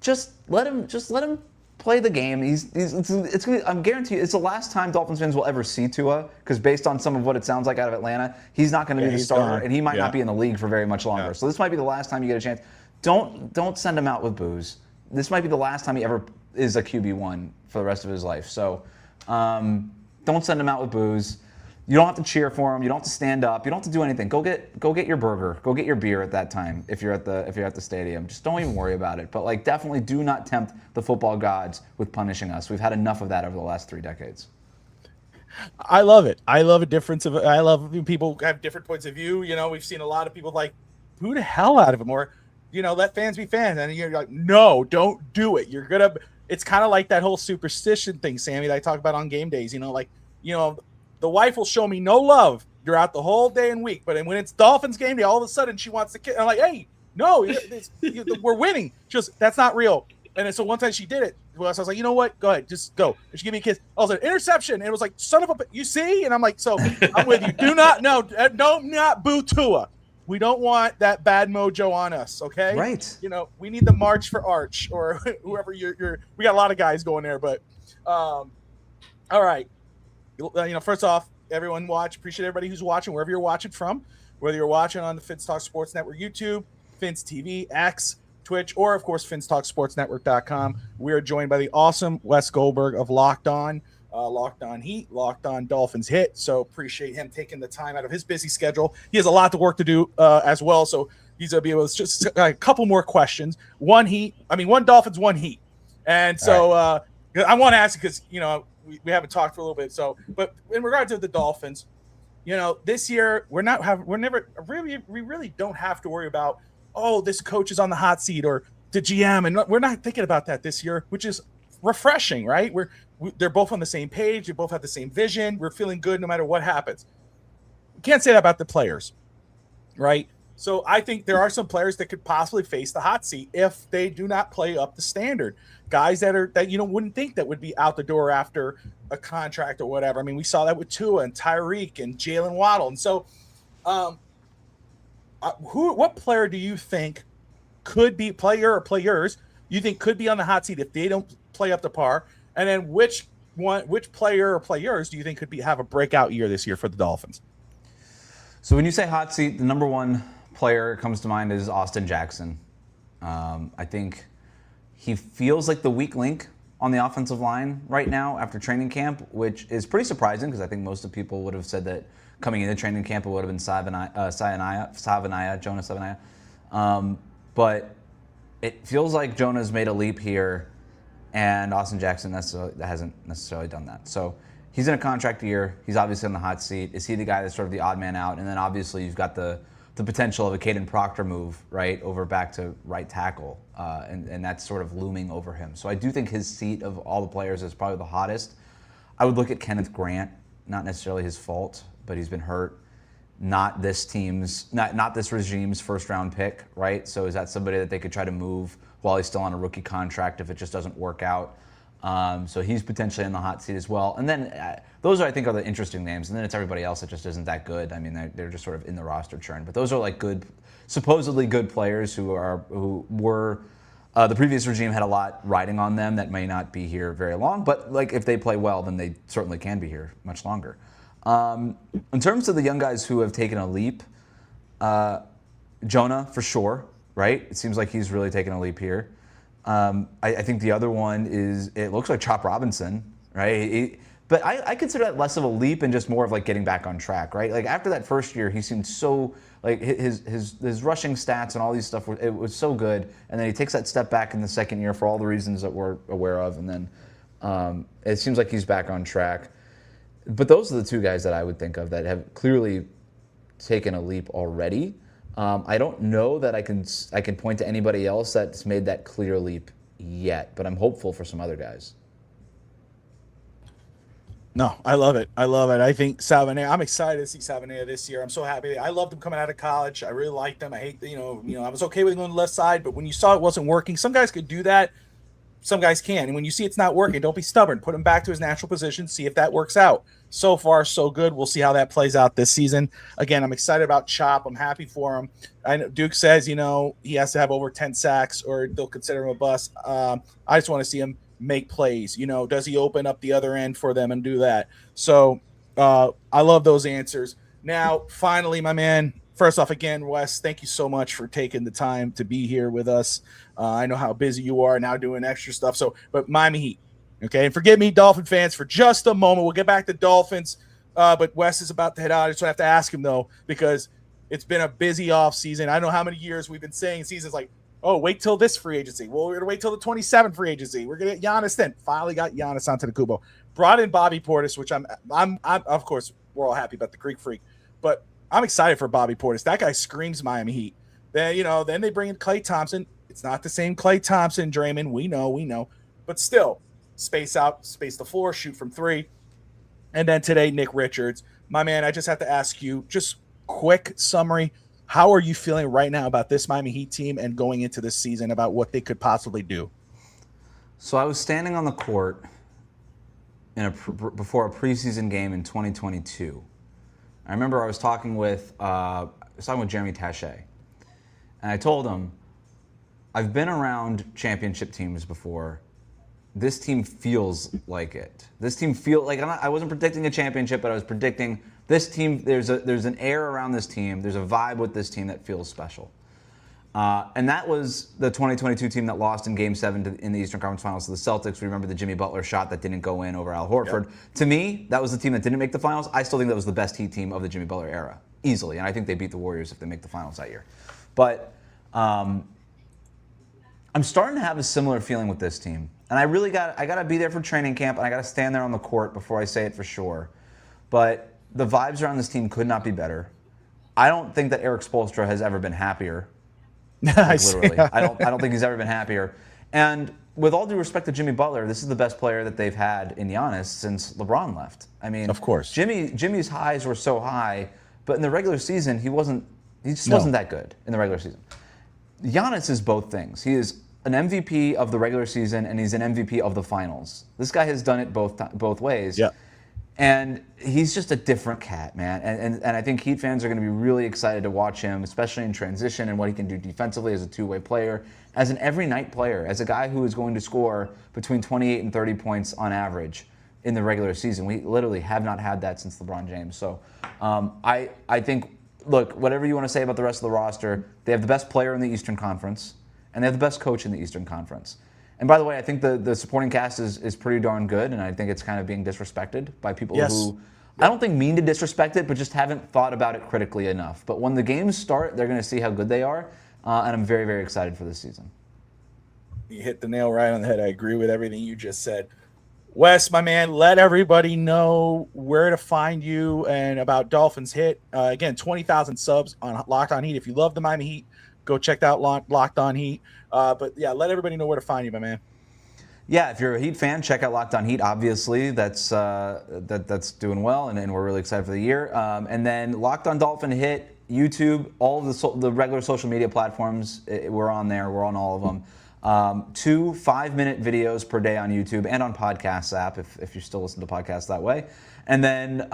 just let him play the game. It's gonna, I'm guarantee you, it's the last time Dolphins fans will ever see Tua, because based on some of what it sounds like out of Atlanta, he's not going to be the starter, and he might not be in the league for very much longer. So this might be the last time you get a chance. Don't send him out with boos. This might be the last time he ever is a QB1 for the rest of his life. So don't send him out with boos. You don't have to cheer for him. You don't have to stand up. You don't have to do anything. Go get your burger. Go get your beer at that time if you're at the stadium. Just don't even worry about it. But like, definitely do not tempt the football gods with punishing us. We've had enough of that over the last 3 decades. I love it. I love I love people have different points of view. We've seen a lot of people like, boo the hell out of him, or let fans be fans. And you're like, no, don't do it. It's kind of like that whole superstition thing, Sammy, that I talk about on game days. The wife will show me no love throughout the whole day and week, but when it's Dolphins game day, all of a sudden she wants to kiss. I'm like, hey, no, we're winning. Just, that's not real. And so one time she did it. Wes, I was like, you know what? Go ahead, just go. And she gave me a kiss. I was like, interception, and it was like, son of a, you see? And I'm like, so I'm with you. Do not boo Tua. We don't want that bad mojo on us, okay? Right. You know, we need the march for Arch or whoever you're. We got a lot of guys going there, but all right. First off, everyone appreciate everybody who's watching wherever you're watching from, whether you're watching on the Fins Talk Sports Network YouTube, Fins TV, X, Twitch, or of course FinsTalkSportsNetwork.com. We are joined by the awesome Wes Goldberg of Locked On Heat, Locked On Dolphins Hit. So appreciate him taking the time out of his busy schedule. He has a lot of work to do as well. So he's gonna be able to just a couple more questions. One Dolphins, one Heat. And so I want to ask you because we haven't talked for a little bit. So, but in regard to the Dolphins, this year we really don't have to worry about, oh, this coach is on the hot seat or the GM, and we're not thinking about that this year, which is refreshing, right? They're both on the same page, they both have the same vision. We're feeling good no matter what happens. We can't say that about the players, right? So I think there are some players that could possibly face the hot seat if they do not play up the standard. Guys that wouldn't think that would be out the door after a contract or whatever. I mean, we saw that with Tua and Tyreek and Jalen Waddle, and so. What player do you think could be players you think could be on the hot seat if they don't play up to par? And then which player or players do you think could have a breakout year this year for the Dolphins? So when you say hot seat, the number one player that comes to mind is Austin Jackson. I think he feels like the weak link on the offensive line right now after training camp, which is pretty surprising because I think most of people would have said that coming into training camp, it would have been Jonah Savaiinaea. But it feels like Jonah's made a leap here, and Austin Jackson hasn't necessarily done that. So he's in a contract year. He's obviously on the hot seat. Is he the guy that's sort of the odd man out? And then obviously you've got the potential of a Caden Proctor move, right, over back to right tackle, and that's sort of looming over him. So I do think his seat of all the players is probably the hottest. I would look at Kenneth Grant, not necessarily his fault, but he's been hurt. Not this regime's first round pick, right? So is that somebody that they could try to move while he's still on a rookie contract if it just doesn't work out? So he's potentially in the hot seat as well. And then those are the interesting names. And then it's everybody else that just isn't that good. I mean, they're just sort of in the roster churn. But those are like supposedly good players who were the previous regime had a lot riding on them that may not be here very long. But like if they play well, then they certainly can be here much longer. In terms of the young guys who have taken a leap, Jonah for sure, right? It seems like he's really taken a leap here. I think the other one it looks like Chop Robinson, right? But I consider that less of a leap and just more of like getting back on track, right? Like after that first year, he seemed so like his rushing stats and all these stuff, it was so good. And then he takes that step back in the second year for all the reasons that we're aware of. And then it seems like he's back on track. But those are the two guys that I would think of that have clearly taken a leap already. I don't know that I can point to anybody else that's made that clear leap yet, but I'm hopeful for some other guys. No, I love it. I think Savaiinaea. I'm excited to see Savaiinaea this year. I'm so happy. I loved him coming out of college. I really liked him. I hate I was okay with him on the left side, but when you saw it wasn't working, some guys could do that. Some guys can. And when you see it's not working, don't be stubborn. Put him back to his natural position. See if that works out. So far, so good. We'll see how that plays out this season. Again, I'm excited about Chop. I'm happy for him. I know Duke says, he has to have over 10 sacks or they'll consider him a bust. I just want to see him make plays. Does he open up the other end for them and do that? So I love those answers. Now, finally, my man, first off, again, Wes, thank you so much for taking the time to be here with us. I know how busy you are now doing extra stuff. But Miami Heat, okay? And forgive me, Dolphin fans, for just a moment. We'll get back to Dolphins, but Wes is about to head out. I just have to ask him, though, because it's been a busy offseason. I don't know how many years we've been saying seasons like, oh, wait till this free agency. Well, we're going to wait till the 27 free agency. We're going to get Giannis then. Finally got Giannis onto the Kubo. Brought in Bobby Portis, which I'm of course, we're all happy about the Greek Freak, but I'm excited for Bobby Portis. That guy screams Miami Heat. Then they bring in Klay Thompson. It's not the same Klay Thompson, Draymond. We know. But still, space out, space the floor, shoot from three. And then today, Nick Richards. My man, I just have to ask you, just quick summary. How are you feeling right now about this Miami Heat team and going into this season about what they could possibly do? So I was standing on the court before a preseason game in 2022. I remember I was talking with Jeremy Taché, and I told him, I've been around championship teams before. This team feels like it. This team I wasn't predicting a championship, but I was predicting this team. There's an air around this team. There's a vibe with this team that feels special. And that was the 2022 team that lost in Game 7 in the Eastern Conference Finals to the Celtics. We remember the Jimmy Butler shot that didn't go in over Al Horford. Yep. To me, that was the team that didn't make the finals. I still think that was the best Heat team of the Jimmy Butler era, easily. And I think they beat the Warriors if they make the finals that year. But I'm starting to have a similar feeling with this team. And I got to be there for training camp, and I got to stand there on the court before I say it for sure. But the vibes around this team could not be better. I don't think that Eric Spoelstra has ever been happier. Literally. I don't think he's ever been happier. And with all due respect to Jimmy Butler, this is the best player that they've had in Giannis since LeBron left. I mean, of course, Jimmy's highs were so high, but in the regular season he wasn't that good in the regular season. Giannis is both things. He is an MVP of the regular season and he's an MVP of the finals. This guy has done it both ways. Yeah. And he's just a different cat, man. And I think Heat fans are going to be really excited to watch him, especially in transition and what he can do defensively as a two-way player, as an every-night player, as a guy who is going to score between 28 and 30 points on average in the regular season. We literally have not had that since LeBron James. So I think, look, whatever you want to say about the rest of the roster, they have the best player in the Eastern Conference, and they have the best coach in the Eastern Conference. And by the way, I think the supporting cast is pretty darn good, and I think it's kind of being disrespected by people who I don't think mean to disrespect it, but just haven't thought about it critically enough. But when the games start, they're going to see how good they are, and I'm very, very excited for this season. You hit the nail right on the head. I agree with everything you just said. Wes, my man, let everybody know where to find you and about Dolphins Hit. Again, 20,000 subs on Locked On Heat. If you love the Miami Heat, go check out Locked On Heat. But yeah, let everybody know where to find you, my man. Yeah, if you're a Heat fan, check out Locked On Heat. Obviously, that's doing well, and we're really excited for the year. And then Locked On Dolphin Hit, YouTube, all of the regular social media platforms. We're on there. We're on all of them. 2 5-minute videos per day on YouTube and on podcasts app if you still listen to podcasts that way. And then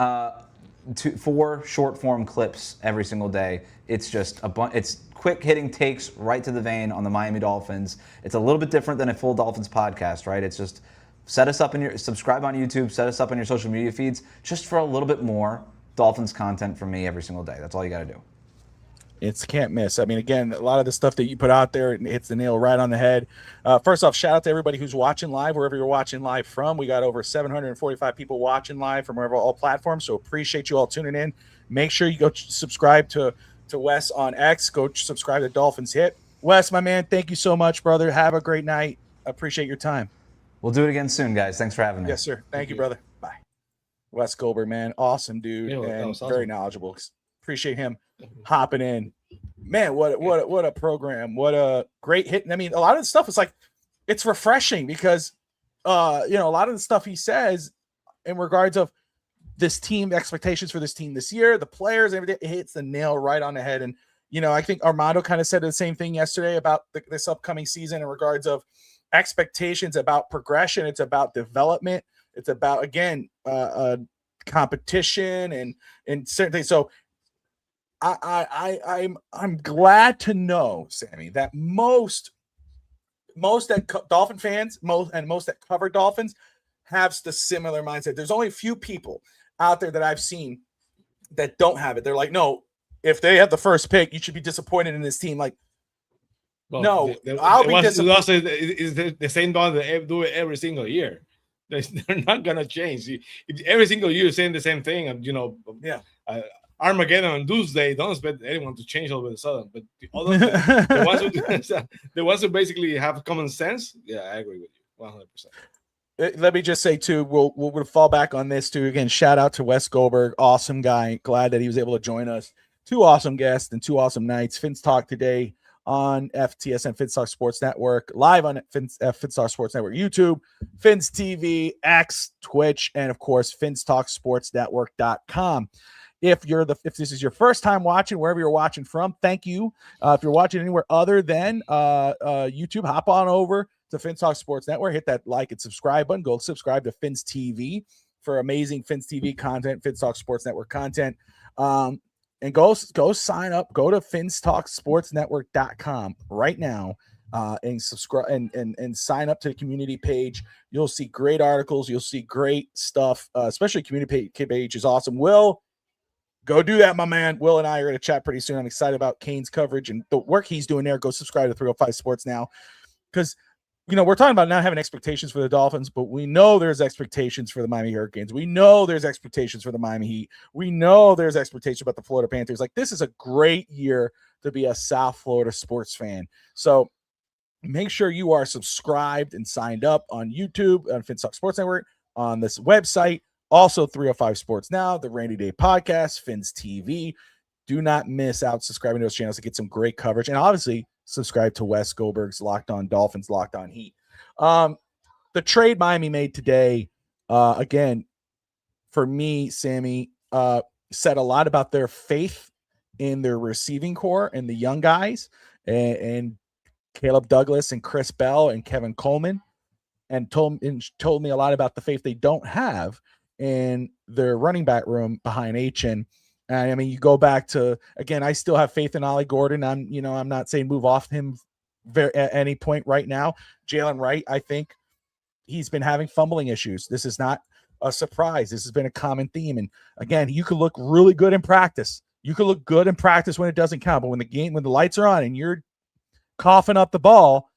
4 short form clips every single day. It's just it's quick hitting takes right to the vein on the Miami Dolphins. It's a little bit different than a full Dolphins podcast, right? It's just subscribe on YouTube, set us up on your social media feeds just for a little bit more Dolphins content from me every single day. That's all you got to do. It's can't miss. I mean, again, a lot of the stuff that you put out there, it hits the nail right on the head. First off, shout out to everybody who's watching live, wherever you're watching live from. We got over 745 people watching live from wherever all platforms. So appreciate you all tuning in. Make sure you go subscribe to Wes on X. Go subscribe to Dolphins Hit. Wes, my man, thank you so much, brother. Have a great night. Appreciate your time. We'll do it again soon, guys. Thanks for having me. Yes, sir. Thank you, brother. Bye. Wes Goldberg, man. Awesome dude. Yeah, and awesome. Very knowledgeable. Appreciate him hopping in. Man, what a program. What a great hit. I mean, a lot of the stuff is like, it's refreshing because a lot of the stuff he says in regards of this team, expectations for this team this year, the players, everything, it hits the nail right on the head. And I think Armando kind of said the same thing yesterday about this upcoming season in regards of expectations, about progression. It's about development. It's about, again, competition and certain things. So I'm glad to know, Sammy, that most that Dolphin fans, most that cover Dolphins have the similar mindset. There's only a few people out there that I've seen that don't have it. They're like, no, if they have the first pick, you should be disappointed in this team. Like, Well, no, I'll be disappointed. It's the same dog that they do it every single year. They're not gonna change. If every single year saying the same thing, Armageddon on Doomsday, don't expect anyone to change all of a sudden. But the ones who basically have common sense, yeah, I agree with you 100%. Let me just say too, we'll fall back on this too. Again, shout out to Wes Goldberg, awesome guy. Glad that he was able to join us. 2 awesome guests and 2 awesome nights. Fins Talk today on FTSN Fins Talk Sports Network, live on Fins Talk Sports Network, YouTube, Fins TV, X, Twitch, and of course, FinsTalkSportsNetwork.com. If this is your first time watching, wherever you're watching from, thank you. If you're watching anywhere other than YouTube, hop on over, to Fins Talk Sports Network. Hit that like and subscribe button. Go subscribe to Fins TV for amazing Fins TV content, Fins Talk Sports Network content. And go sign up. Go to finstalksportsnetwork.com right now and subscribe and sign up to the community page. You'll see great articles. You'll see great stuff, especially community page is awesome. Will, go do that, my man. Will and I are going to chat pretty soon. I'm excited about Kane's coverage and the work he's doing there. Go subscribe to 305 Sports now because, we're talking about not having expectations for the Dolphins, but we know there's expectations for the Miami Hurricanes. We know there's expectations for the Miami Heat. We know there's expectations about the Florida Panthers. Like, this is a great year to be a South Florida sports fan. So make sure you are subscribed and signed up on YouTube, on Fins Talk Sports Network, on this website. Also, 305 Sports Now, the Rainy Day Podcast, Fins TV. Do not miss out subscribing to those channels to get some great coverage. And obviously, subscribe to Wes Goldberg's Locked On Dolphins, Locked On Heat. The trade Miami made today, again, for me, Sammy, said a lot about their faith in their receiving core and the young guys, and Caleb Douglas and Chris Bell and Kevin Coleman, and told me a lot about the faith they don't have in their running back room behind Achin. I mean, you go back to, again, I still have faith in Ollie Gordon. I'm not saying move off him at any point right now. Jalen Wright, I think he's been having fumbling issues. This is not a surprise. This has been a common theme. And again, you could look really good in practice. You could look good in practice when it doesn't count. But when the lights are on and you're coughing up the ball,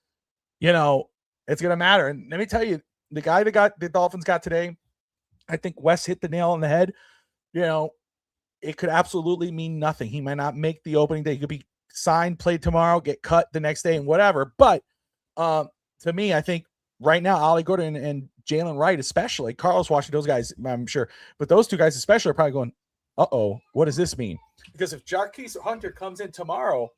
it's going to matter. And let me tell you, the guy that the Dolphins got today, I think Wes hit the nail on the head. It could absolutely mean nothing. He might not make the opening day. He could be signed, played tomorrow, get cut the next day and whatever. But to me, I think right now, Ollie Gordon and Jalen Wright, especially, Carlos Washington, those guys, I'm sure, but those two guys especially are probably going, uh-oh, what does this mean? Because if Jarquise Hunter comes in tomorrow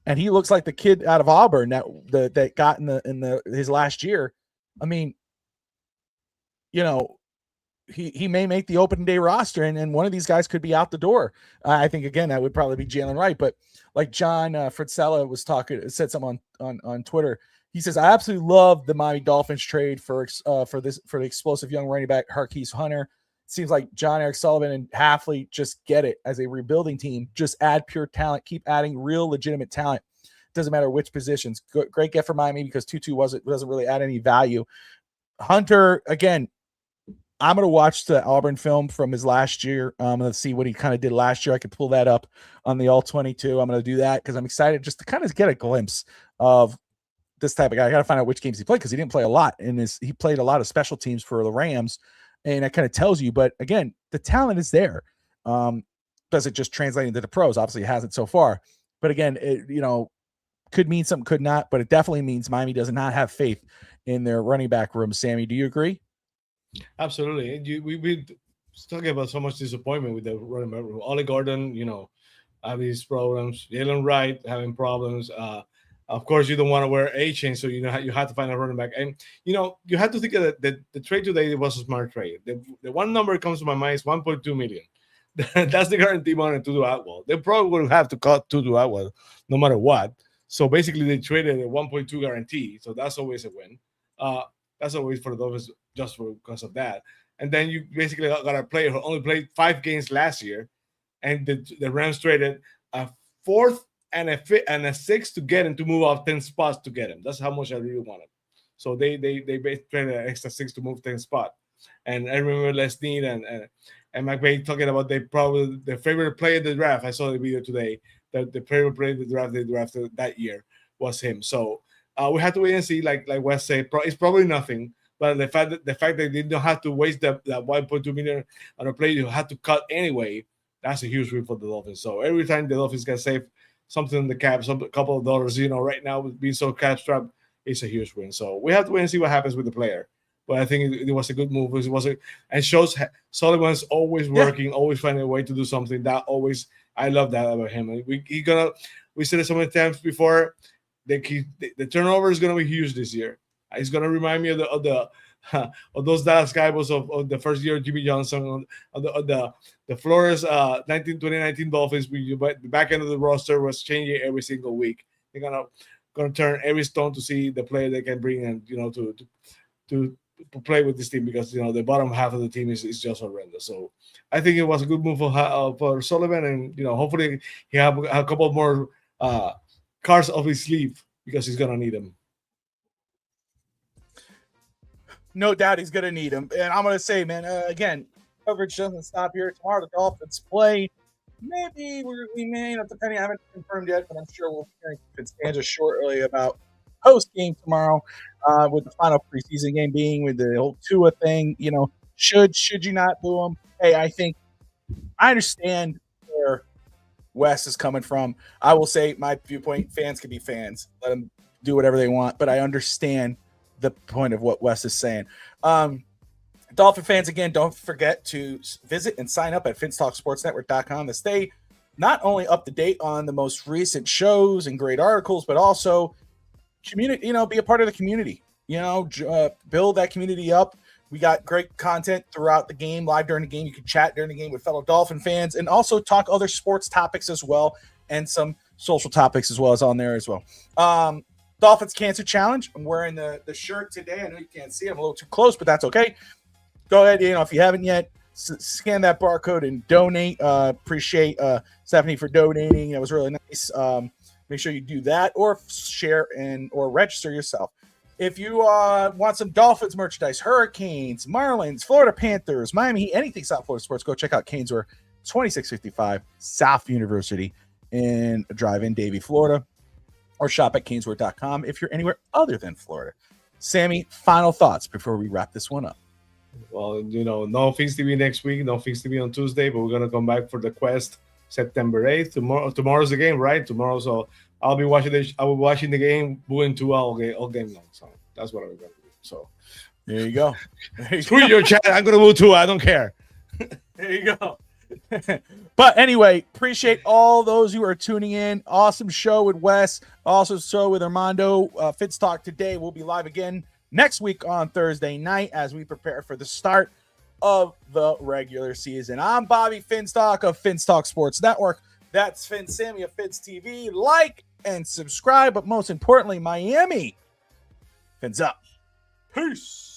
and he looks like the kid out of Auburn that got in his last year, I mean, he may make the opening day roster, and one of these guys could be out the door. I think, again, that would probably be Jalen Wright. But like John Fritzella said something on Twitter. He says, I absolutely love the Miami Dolphins trade for the explosive young running back Jarquise Hunter. It seems like John Eric Sullivan and Halfley just get it as a rebuilding team. Just add pure talent. Keep adding real legitimate talent. Doesn't matter which positions. Great get for Miami because Tutu doesn't really add any value. Hunter, again, I'm going to watch the Auburn film from his last year. I'm going to see what he kind of did last year. I could pull that up on the All-22. I'm going to do that because I'm excited just to kind of get a glimpse of this type of guy. I got to find out which games he played because he didn't play a lot. He played a lot of special teams for the Rams, and that kind of tells you. But, again, the talent is there. Does it just translate into the pros? Obviously, it hasn't so far. But, again, it could mean something, could not. But it definitely means Miami does not have faith in their running back room. Sammy, do you agree? Absolutely. We've been talking about so much disappointment with the running back room. Ollie Gordon, having these problems. Jalen Wright having problems. Of course, you don't want to wear a chain, so you have to find a running back. And you have to think of the trade today was a smart trade. The one number that comes to my mind is 1.2 million. That's the guarantee money to do Atwell. They probably would have to cut to do Atwell no matter what. So basically, they traded a 1.2 guarantee. So that's always a win. That's always for the Dolphins just because of that. And then you basically got a player who only played 5 games last year, and the Rams traded a 4th and a 5th and a 6th to get him to move off 10 spots to get him. That's how much I really wanted. So they traded an extra 6 to move 10 spot. And I remember Les Snead and McVay talking about their favorite player in the draft. I saw the video today that the favorite player in the draft they drafted that year was him. So we have to wait and see. Like Wes said, it's probably nothing. But the fact that they didn't have to waste that 1.2 million on a player you had to cut anyway, that's a huge win for the Dolphins. So every time the Dolphins can save something in the cap, a couple of dollars, right now with being so cap strapped, it's a huge win. So we have to wait and see what happens with the player. But I think it was a good move. And shows Sullivan's always working, always finding a way to do something. I love that about him. We said it so many times before. The turnover is gonna be huge this year. It's gonna remind me of those Dallas Cowboys of the first year of Jimmy Johnson, of the Flores 2019 Dolphins. The back end of the roster was changing every single week. They're gonna going to turn every stone to see the player they can bring and to play with this team, because the bottom half of the team is just horrendous. So I think it was a good move for Sullivan, and hopefully he have a couple more cards off his sleeve, because he's gonna need them. No doubt he's going to need him. And I'm going to say, man, again, coverage doesn't stop here. Tomorrow the Dolphins play. Maybe we may not, depending. I haven't confirmed yet, but I'm sure we'll hear Fitzpatrick shortly about post game tomorrow, with the final preseason game being with the whole Tua thing. Should you not boo him? Hey, I understand where Wes is coming from. I will say my viewpoint: fans can be fans. Let them do whatever they want. But I understand the point of what Wes is saying. Dolphin fans, again, don't forget to visit and sign up at FinStalkSportsNetwork.com to stay not only up to date on the most recent shows and great articles, but also community. Be a part of the community. Build that community up. We got great content throughout the game, live during the game. You can chat during the game with fellow Dolphin fans, and also talk other sports topics as well, and some social topics as well as on there as well. Dolphins Cancer Challenge. I'm wearing the shirt today. I know you can't see it. I'm a little too close, but that's okay. Go ahead, if you haven't yet, scan that barcode and donate. Appreciate Stephanie for donating. That was really nice. Make sure you do that, or share or register yourself. If you want some Dolphins merchandise, Hurricanes, Marlins, Florida Panthers, Miami Heat, anything South Florida sports, go check out Caneswear, 2655 South University in Drive-In Davie, Florida, or shop at caneswear.com if you're anywhere other than Florida. Sammy, final thoughts before we wrap this one up. Well, no Fins TV next week, no Fins TV on Tuesday, but we're going to come back for the Quest September 8th. Tomorrow's the game, right? Tomorrow, so I'll be watching the game, booing Tua all game long. So that's what I'm going to do. So there you go. Screw your chat. I'm going to boo Tua. I don't care. There you go. But anyway, appreciate all those who are tuning in. Awesome show with Wes. Also show with Armando. Fitz Talk today will be live again next week on Thursday night as we prepare for the start of the regular season. I'm Bobby Finstock of Finstock Sports Network. That's Finn Sammy of Fins TV. Like and subscribe, but most importantly, Miami. Fins up. Peace.